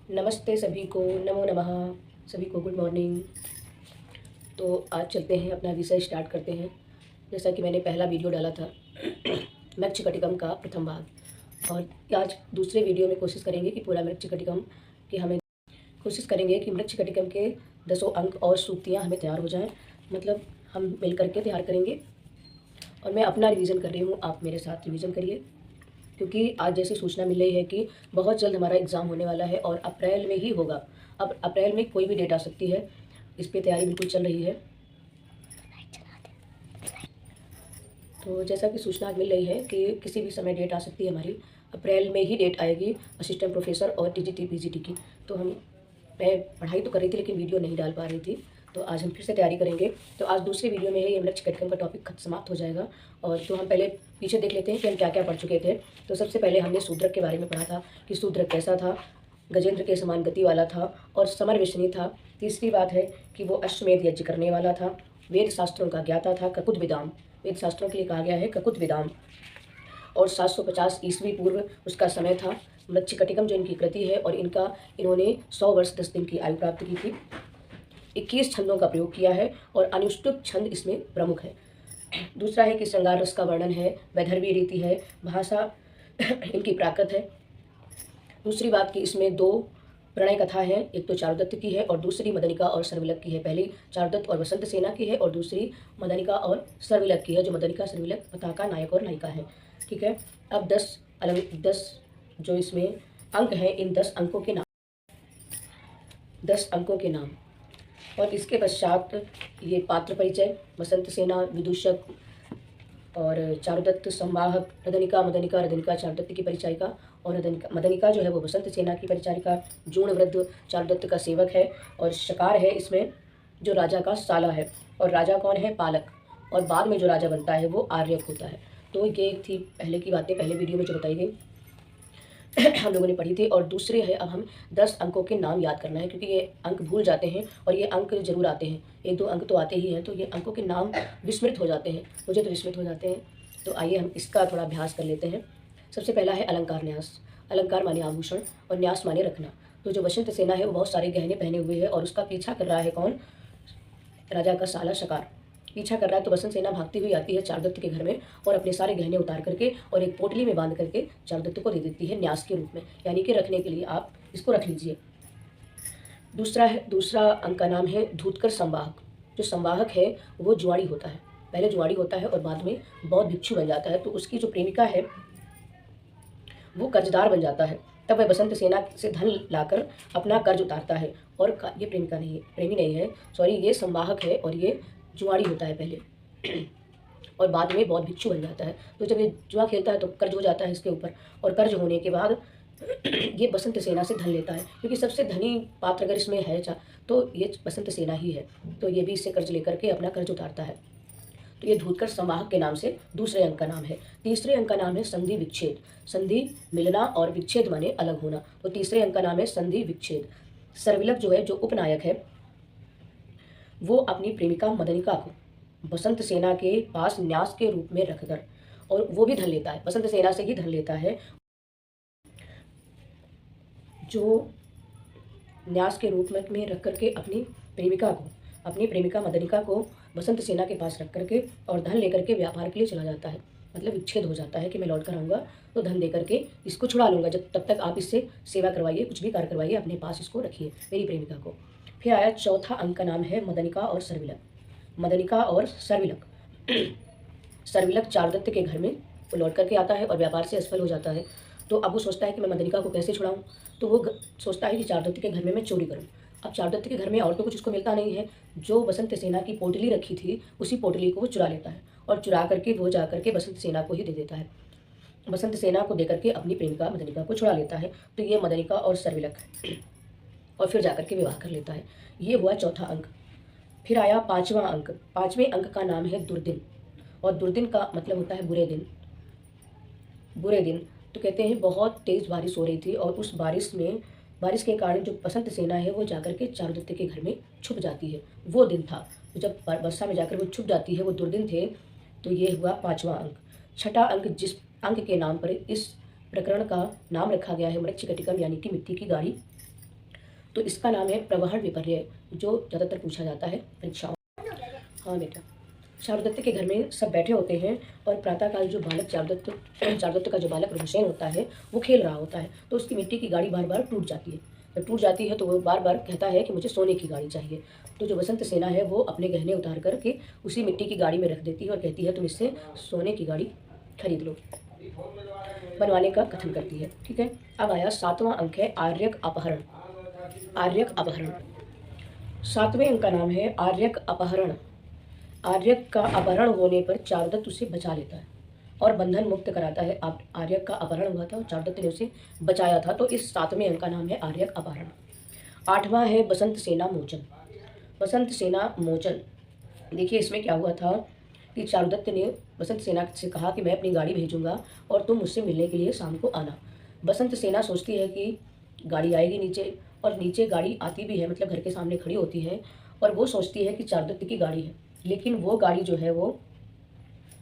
नमस्ते सभी को, नमो नमः। सभी को गुड मॉर्निंग। तो आज चलते हैं, अपना विषय स्टार्ट करते हैं। जैसा कि मैंने पहला वीडियो डाला था मृच्छकटिकम का प्रथम भाग, और आज दूसरे वीडियो में कोशिश करेंगे कि पूरा मृच्छकटिकम कि हमें कोशिश करेंगे कि मृच्छकटिकम के 10 अंक और सूक्तियाँ हमें तैयार हो जाएं। मतलब हम मिल करके तैयार करेंगे, और मैं अपना रिवीजन कर रही हूँ, आप मेरे साथ रिवीजन करिए। क्योंकि आज जैसी सूचना मिल रही है कि बहुत जल्द हमारा एग्ज़ाम होने वाला है और अप्रैल में ही होगा। अब अप्रैल में कोई भी डेट आ सकती है, इस पे तैयारी बिल्कुल चल रही है। तो जैसा कि सूचना आज मिल रही है कि किसी भी समय डेट आ सकती है हमारी, अप्रैल में ही डेट आएगी असिस्टेंट प्रोफेसर और टीजीटी पीजीटी की। तो मैं पढ़ाई तो कर रही थी लेकिन वीडियो नहीं डाल पा रही थी, तो आज हम फिर से तैयारी करेंगे। तो आज दूसरे वीडियो में ही ये मृच्छकटिकम का टॉपिक समाप्त हो जाएगा। और तो हम पहले पीछे देख लेते हैं कि हम क्या क्या पढ़ चुके थे। तो सबसे पहले हमने शूद्रक के बारे में पढ़ा था कि शूद्रक कैसा था, गजेंद्र के समान गति वाला था और समर विषणी था। तीसरी बात है कि वो अश्वमेध यज्ञ करने वाला था, वेद शास्त्रों का ज्ञाता था, ककुत विदाम, वेद शास्त्रों के लिए कहा गया है ककुत विदाम, और 750 ईस्वी पूर्व उसका समय था। मृच्छकटिकम जो इनकी कृति है, और इन्होंने 100 वर्ष 10 दिन की आयु प्राप्त की थी। 21 छंदों का प्रयोग किया है और अनुष्टुप छंद इसमें प्रमुख है। दूसरा है कि श्रृंगार रस का वर्णन है, वैदर्भी रीति है, भाषा इनकी प्राकृत है। दूसरी बात कि इसमें 2 प्रणय कथा है, एक तो चारुदत्त की है और दूसरी मदनिका और सर्विलक की है। पहली चारुदत्त और वसंत सेना की है और दूसरी मदनिका और सर्विलक की है, जो मदनिका सर्विलक कथा का नायक और नायिका है। ठीक है। अब 10 जो इसमें अंक हैं, इन 10 अंकों के नाम, 10 अंकों के नाम। और इसके पश्चात ये पात्र परिचय, वसंत सेना विदूषक और चारुदत्त संवाहक, मदनिका चारुदत्त की परिचारिका, और मदनिका जो है वो वसंत सेना की परिचारिका, जूण वृद्ध चारुदत्त का सेवक है, और शकार है इसमें जो राजा का साला है, और राजा कौन है, पालक, और बाद में जो राजा बनता है वो आर्यक होता है। तो ये थी पहले की बातें, पहले वीडियो में जो बताई गई हम लोगों ने पढ़ी थी। और दूसरे है, अब हम 10 अंकों के नाम याद करना है, क्योंकि ये अंक भूल जाते हैं और ये अंक जरूर आते हैं, 1-2 अंक तो आते ही हैं, तो ये अंकों के नाम विस्मृत हो जाते हैं, मुझे तो विस्मृत हो जाते हैं। तो आइए हम इसका थोड़ा अभ्यास कर लेते हैं। सबसे पहला है अलंकार न्यास। अलंकार माने आभूषण और न्यास माने रखना। तो जो वसंत सेना है वो बहुत सारे गहने पहने हुए है और उसका पीछा कर रहा है कौन, राजा का साला शकार पीछा कर रहा है। तो वसंत सेना भागती हुई आती है चारुदत्त के घर में और अपने सारे गहने उतार करके और एक पोटली में बांध करके चारुदत्त को दे देती है न्यास के रूप में, यानी कि रखने के लिए आप इसको रख लीजिए। दूसरा अंक का नाम है धूतकर संवाहक। जो संवाहक है वो जुआड़ी होता है, पहले जुआड़ी होता है और बाद में बौद्ध भिक्षु बन जाता है। तो उसकी जो प्रेमिका है वो कर्जदार बन जाता है, तब वह बसंत सेना से धन लाकर अपना कर्ज उतारता है। और ये प्रेमिका नहीं है, प्रेमी नहीं है, सॉरी, ये संवाहक है और ये जुआड़ी होता है पहले और बाद में बौद्ध भिक्षु बन जाता है। तो जब ये जुआ खेलता है तो कर्ज हो जाता है इसके ऊपर, और कर्ज होने के बाद ये बसंत सेना से धन लेता है, क्योंकि सबसे धनी पात्र अगर इसमें है तो ये बसंत सेना ही है। तो ये भी इससे कर्ज लेकर के अपना कर्ज उतारता है। तो ये धूतकर संवाहक के नाम से दूसरे अंक का नाम है। तीसरे अंक का नाम है संधि विच्छेद। संधि मिलना और विच्छेद माने अलग होना, तो तीसरे अंक का नाम है संधि विच्छेद। सर्विलक जो है, जो उपनायक है, वो अपनी प्रेमिका मदनिका को बसंत सेना के पास न्यास के रूप में रखकर, और वो भी धन लेता है, बसंत सेना से ही धन लेता है, जो न्यास के रूप में रख करके अपनी प्रेमिका मदनिका को बसंत सेना के पास रख करके और धन लेकर के व्यापार के लिए चला जाता है। मतलब विच्छेद हो जाता है कि मैं लौट कर आऊँगा तो धन दे करके इसको छुड़ा लूँगा, जब तब तक आप इससे सेवा करवाइए, कुछ भी कार्य करवाइए, अपने पास इसको रखिए मेरी प्रेमिका को। फिर आया चौथा अंक का नाम है मदनिका और सर्विलक। मदनिका और सर्विलक सर्विलक चारुदत्त के घर में वो लौट करके आता है और व्यापार से असफल हो जाता है। तो अब वो सोचता है कि मैं मदनिका को कैसे छुड़ाऊँ, तो वो सोचता है कि चारुदत्त के घर में मैं चोरी करूँ। अब चारुदत्त के घर में और तो कुछ उसको मिलता नहीं है, जो बसंत सेना की पोटली रखी थी उसी पोटली को वो चुरा लेता है और चुरा करके वो जा करके बसंत सेना को ही दे देता है। बसंत सेना को दे करके अपनी प्रेमिका मदनिका को छुड़ा लेता है। तो ये मदनिका और सर्विलक, और फिर जाकर के विवाह कर लेता है। ये हुआ चौथा अंक। फिर आया पांचवा अंक। पांचवें अंक का नाम है दुर्दिन, और दुर्दिन का मतलब होता है बुरे दिन। बुरे दिन तो कहते हैं बहुत तेज़ बारिश हो रही थी और उस बारिश के कारण जो बसंत सेना है वो जाकर के चारुदत्त के घर में छुप जाती है, वो दिन था। तो जब वर्षा में जाकर वो छुप जाती है, वो दुर्दिन थे। तो ये हुआ पांचवा अंक। छठा अंक, जिस अंक के नाम पर इस प्रकरण का नाम रखा गया है मृच्छकटिकम, यानी कि मिट्टी की गाड़ी। तो इसका नाम है प्रवहण विपर्य, जो ज़्यादातर पूछा जाता है परीक्षाओं। हाँ बेटा, चारुदत्त के घर में सब बैठे होते हैं और प्रातःकाल जो बालक चारुदत्त का जो बालक हुसैन होता है वो खेल रहा होता है, तो उसकी मिट्टी की गाड़ी बार बार टूट जाती है। जब टूट जाती है तो वो बार बार कहता है कि मुझे सोने की गाड़ी चाहिए। तो जो बसंत सेना है वो अपने गहने उतार करके उसी मिट्टी की गाड़ी में रख देती है और कहती है तुम इससे सोने की गाड़ी खरीद लो, बनवाने का कथन करती है। ठीक है, अब आया 7वां अंक है आर्यक अपहरण। आर्यक अपहरण, 7वें अंक का नाम है आर्यक अपहरण। आर्यक का अपहरण होने पर चारुदत्त उसे बचा लेता है और बंधन मुक्त कराता है। आर्यक का अपहरण हुआ था और चारुदत्त ने उसे बचाया था, तो इस 7वें अंक का नाम है आर्यक अपहरण। 8वां है बसंत सेना मोचन। बसंत सेना मोचन, देखिए इसमें क्या हुआ था कि चारुदत्त ने बसंत सेना से कहा कि मैं अपनी गाड़ी भेजूंगा और तुम मुझसे मिलने के लिए शाम को आना। बसंत सेना सोचती है कि गाड़ी आएगी नीचे, और नीचे गाड़ी आती भी है, मतलब घर के सामने खड़ी होती है, और वो सोचती है कि चारुदत्त की गाड़ी है, लेकिन वो गाड़ी जो है वो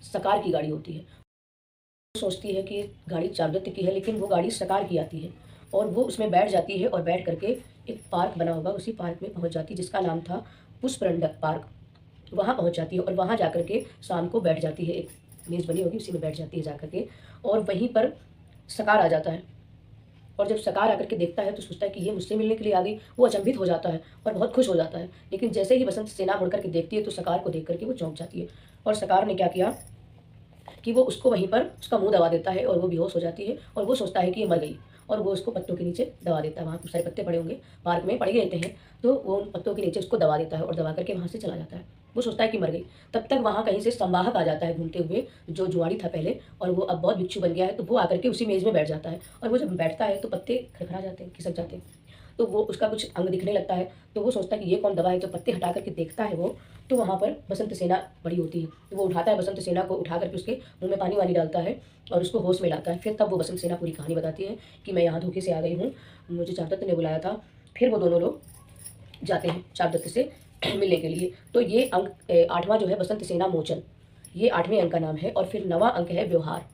सकार की गाड़ी होती है। वो सोचती है कि गाड़ी चारुदत्त की है, लेकिन वो गाड़ी सकार की आती है, और वो उसमें बैठ जाती है और बैठ करके एक पार्क बना होगा उसी पार्क में पहुंच जाती है, जिसका नाम था पुष्परंडक पार्क। वहाँ पहुंच जाती है और वहाँ जा करके शाम को बैठ जाती है, एक मेज़ बनी होगी उसी में बैठ जाती है जा करके, और वहीं पर सकार आ जाता है। और जब सकार आकर के देखता है तो सोचता है कि ये मुझसे मिलने के लिए आ गई। वो अचंभित हो जाता है और बहुत खुश हो जाता है, लेकिन जैसे ही बसंत सेना मुड़ करके देखती है तो सकार को देख करके वो चौंक जाती है। और सकार ने क्या किया कि वो उसको वहीं पर उसका मुंह दबा देता है और वो बेहोश हो जाती है, और वो सोचता है कि ये मर गई, और वो उसको पत्तों के नीचे दबा देता है। वहाँ खूब सारे पत्ते पड़े होंगे, पार्क में पड़ गए रहते हैं, तो वो उन पत्तों के नीचे उसको दबा देता है और दबा करके वहाँ से चला जाता है। वो सोचता है कि मर गई। तब तक वहाँ कहीं से संवाहक आ जाता है घूमते हुए, जो जुआड़ी था पहले, और वो अब बहुत भिक्षु बन गया है, तो वो आकर के उसी मेज़ में बैठ जाता है, और वो जब बैठता है तो पत्ते खड़खड़ा जाते हैं, खिसक जाते हैं, तो वो उसका कुछ अंग दिखने लगता है। तो वो सोचता है कि ये कौन दवा है, तो पत्ते हटा करके देखता है वो, तो वहाँ पर बसंत सेना पड़ी होती है। तो वो उठाता है बसंत सेना को, उठा करके उसके मुंह में पानी वानी डालता है और उसको होश में लाता है। फिर तब वो बसंत सेना पूरी कहानी बताती है कि मैं यहाँ धोखे से आ गई हूँ, मुझे चारुदत्त ने बुलाया था। फिर वो दोनों लोग जाते हैं चारुदत्त से मिलने के लिए। तो ये अंक 8वां जो है बसंत सेना मोचन, ये 8वें अंक का नाम है। और फिर 9वां अंक है व्यवहार,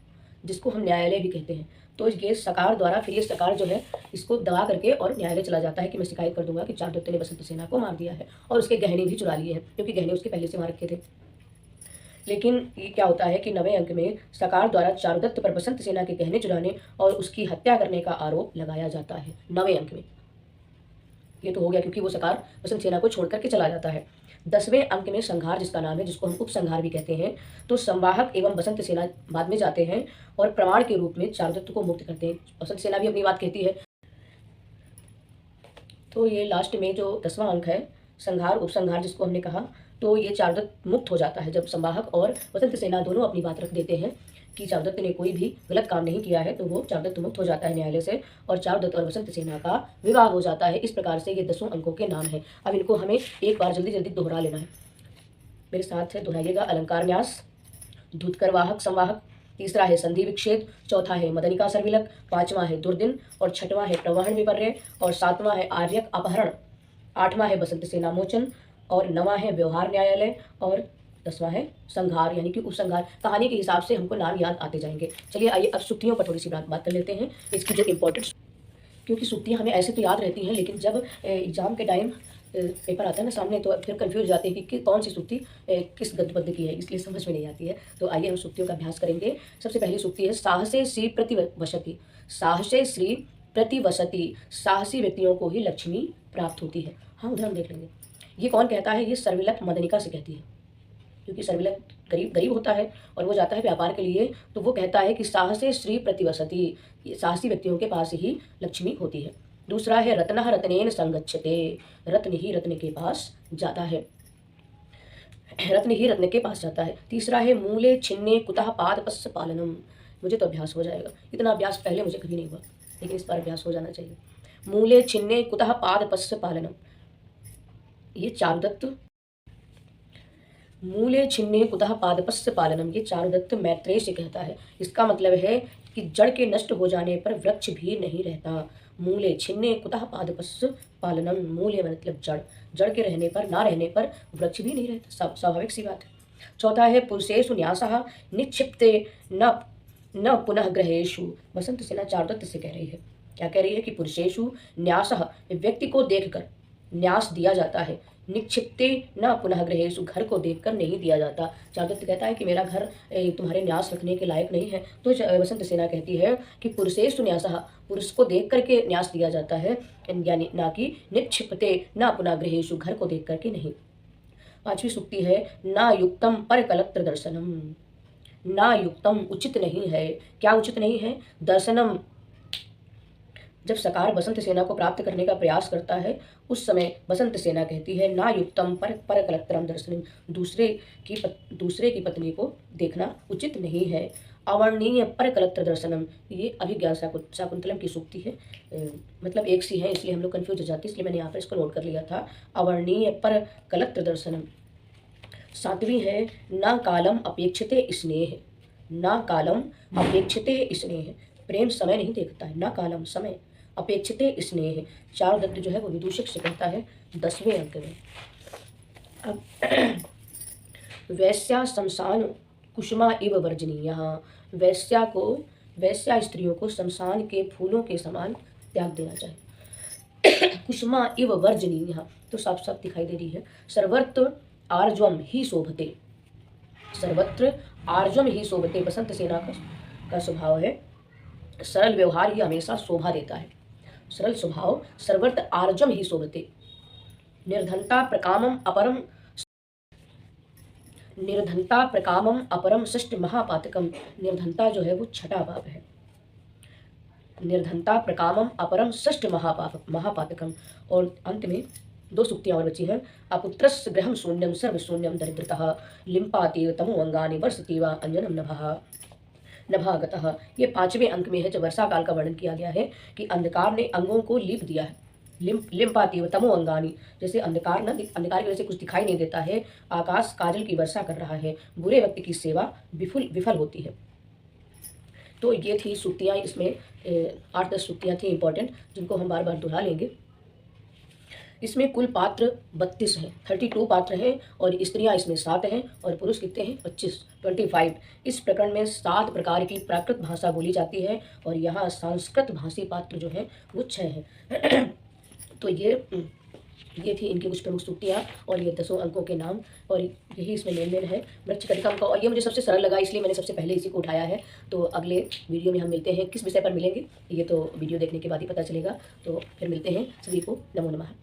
जिसको हम न्यायालय भी कहते हैं। तो ये सकार द्वारा, फिर ये सकार जो है इसको दबा करके और न्यायालय चला जाता है कि मैं शिकायत कर दूंगा कि चारुदत्त ने बसंत सेना को मार दिया है और उसके गहने भी चुरा लिए हैं, क्योंकि गहने उसके पहले से वहाँ रखे थे। लेकिन ये क्या होता है कि 9वें अंक में सकार द्वारा चारुदत्त पर बसंत सेना के गहने चुराने और उसकी हत्या करने का आरोप लगाया जाता है 9वें अंक में। ये तो हो गया क्योंकि वो सकार बसंत सेना को छोड़ करके चला जाता है। 10वें अंक में संहार, जिसका नाम है, जिसको हम उपसंहार भी कहते हैं, तो संवाहक एवं बसंत सेना बाद में जाते हैं और प्रमाण के रूप में चारुदत्त को मुक्त करते हैं। बसंत सेना भी अपनी बात कहती है। तो ये लास्ट में जो 10वां अंक है संहार उपसंहार, जिसको हमने कहा, तो ये चारुदत्त मुक्त हो जाता है जब संवाहक और बसंत सेना दोनों अपनी बात रख देते हैं कि चारुदत्त ने कोई भी गलत काम नहीं किया है, तो वो चारुदत्त मुक्त हो जाता है न्यायालय से और चारुदत्त और बसंत सेना का विवाह हो जाता है। इस प्रकार से ये 10 अंकों के नाम हैं। अब इनको हमें एक बार जल्दी जल्दी दोहरा लेना है, मेरे साथ है, दोहराइएगा। अलंकार न्यास, धूतकरवाहक संवाहक, तीसरा है संधि विच्छेद, चौथा है मदनिका सर्विलक, 5वां है दुर्दिन, और 6वां है प्रवहण विपर्य, और 7वां है आर्यक अपहरण, 8वां है बसंत सेना मोचन, और 9वां है व्यवहार न्यायालय, और 10वां है संहार यानी कि उपसंहार। कहानी के हिसाब से हमको नाम याद आते जाएंगे। चलिए आइए अब सुक्तियों पर थोड़ी सी बात कर लेते हैं, इसकी जो इम्पोर्टेंट, क्योंकि सुक्तियाँ हमें ऐसे तो याद रहती हैं, लेकिन जब एग्जाम के टाइम पेपर आता है ना सामने, तो फिर कंफ्यूज जाते हैं कि कौन सी सुक्ति किस गद्य की है, इसलिए समझ में नहीं आती है। तो आइए हम सुक्तियों का अभ्यास करेंगे। सबसे पहली सुक्ति है साहसे श्री प्रतिवसति। साहसे श्री प्रतिवसति, साहसी व्यक्तियों को ही लक्ष्मी प्राप्त होती है। हाँ, उदाहरण देख लेंगे। ये कौन कहता है? ये सर्विलक मदनिका से कहती है, क्योंकि सर्विलक गरीब होता है और वो जाता है व्यापार के लिए, तो वो कहता है कि साहसे श्री प्रतिवसति, साहसी व्यक्तियों के पास ही लक्ष्मी होती है। दूसरा है रत्नः रत्नेन संगच्छते, रत्न ही रत्न के पास जाता है, रत्न ही रत्न के पास जाता है। तीसरा है मूले छिन्ने कुतः पादपस्य पालनम। मुझे तो अभ्यास हो जाएगा, इतना अभ्यास पहले मुझे कभी नहीं हुआ, लेकिन इस बार अभ्यास हो जाना चाहिए। मूले छिन्ने कुतः पादपस्य पालनम, ये चारुदत्त, मूले छिन्ने कुतः पादपस्य पालनम, ये चारुदत्त मैत्रेय से कहता है। इसका मतलब है कि जड़ के नष्ट हो जाने पर वृक्ष भी नहीं रहता। मूले छिन्ने कुतः पादपस्य पालनम, मूल्य मतलब जड़, जड़ के रहने पर, ना रहने पर वृक्ष भी नहीं रहता, स्वाभाविक सी बात है। चौथा है पुरुषेषु न्यासः निक्षिप्ते न पुनः ग्रहेषु। बसंत सेना चारुदत्त से कह रही है। क्या कह रही है कि पुरुषेषु न्यासः, व्यक्ति को देखकर न्यास दिया जाता है, निक्षिप्ते न पुनः गृहेषु, घर को देखकर नहीं दिया जाता। चाणक्य कहता है कि मेरा घर तुम्हारे न्यास रखने के लायक नहीं है। तो वसंत सेना कहती है कि पुरुषेषु न्यासः, पुरुष को देख करके न्यास दिया जाता है, यानी ना कि निक्षिप्ते न पुनः गृहेषु, घर को देख करके नहीं। पांचवी सूक्ति है ना युक्तम पर कलत्र दर्शनम, ना युक्तम उचित नहीं है। क्या उचित नहीं है? दर्शनम, जब सकार बसंत सेना को प्राप्त करने का प्रयास करता है उस समय बसंत सेना कहती है ना युक्तम पर कलत्रम दर्शनम, दूसरे की पत्नी को देखना उचित नहीं है। अवर्णीय पर कलत्र दर्शनम, ये अभिज्ञान शाकुंतलम की सूक्ति है, मतलब एक सी है इसलिए हम लोग कंफ्यूज हो जाते हैं, इसलिए मैंने यहाँ पर इसको नोट कर लिया था। अवर्णीय पर कलत्र दर्शनम। सातवीं है ना कालम अपेक्षिते स्नेह, ना कालम अपेक्षिते स्नेह, प्रेम समय नहीं देखता है, ना कालम समय, अपेक्षिते स्नेह। चारुदत्त जो है वो विदूषक से कहता है 10वें अंक में। अब वैश्या शमशान कुसुमा इव वर्जनीय, वैश्या स्त्रियों को शमशान के फूलों के समान त्याग देना चाहिए। कुसुमा इव वर्जनीय, तो साफ साफ दिखाई दे रही है। सर्वत्र आर्जवम ही शोभते, सर्वत्र आर्जवम ही शोभते, बसंत सेना का स्वभाव है सरल व्यवहार ही हमेशा शोभा देता है। सरल स्वभाव, सर्वत्र आर्जम ही शोभते। निर्धनता प्रकामम अपरम षष्ठ महापातकम, निर्धनता जो है वो छठा पाप है। निर्धनता प्रकामम अपरम षष्ठ महापातकम। और अंत में 2 सूक्तियां और बची हैं। अपुत्रस्य गृहम शून्यम सर्वशून्यम दरिद्रतः, लिम्पातीव तमो अंगानि वर्षतीवा अंजनम नभागतः। ये 5वें अंक में है जब वर्षा काल का वर्णन किया गया है कि अंधकार ने अंगों को लीप दिया है। लिम्पातीव तमो अंगानी, जैसे अंधकार की वजह से कुछ दिखाई नहीं देता है, आकाश काजल की वर्षा कर रहा है, बुरे व्यक्ति की सेवा विफल होती है। तो ये थी सूक्तियाँ, इसमें 8-10 सूक्तियाँ थी इंपॉर्टेंट, जिनको हम बार बार दोहरा लेंगे। इसमें कुल पात्र 32 हैं, 32 पात्र हैं, और स्त्रियां इसमें 7 हैं और पुरुष कितने हैं? 25। इस प्रकरण में 7 प्रकार की प्राकृत भाषा बोली जाती है और यहाँ संस्कृत भाषी पात्र जो हैं वो 6 हैं। तो ये थी इनकी कुछ प्रमुख सूक्तियाँ और ये 10 अंकों के नाम, और यही इसमें मेन है वृक्ष कटिकम का। और ये मुझे सबसे सरल लगा इसलिए मैंने सबसे पहले इसी को उठाया है। तो अगले वीडियो में हम मिलते हैं, किस विषय पर मिलेंगे ये तो वीडियो देखने के बाद ही पता चलेगा। तो फिर मिलते हैं, सभी को नमो नमः।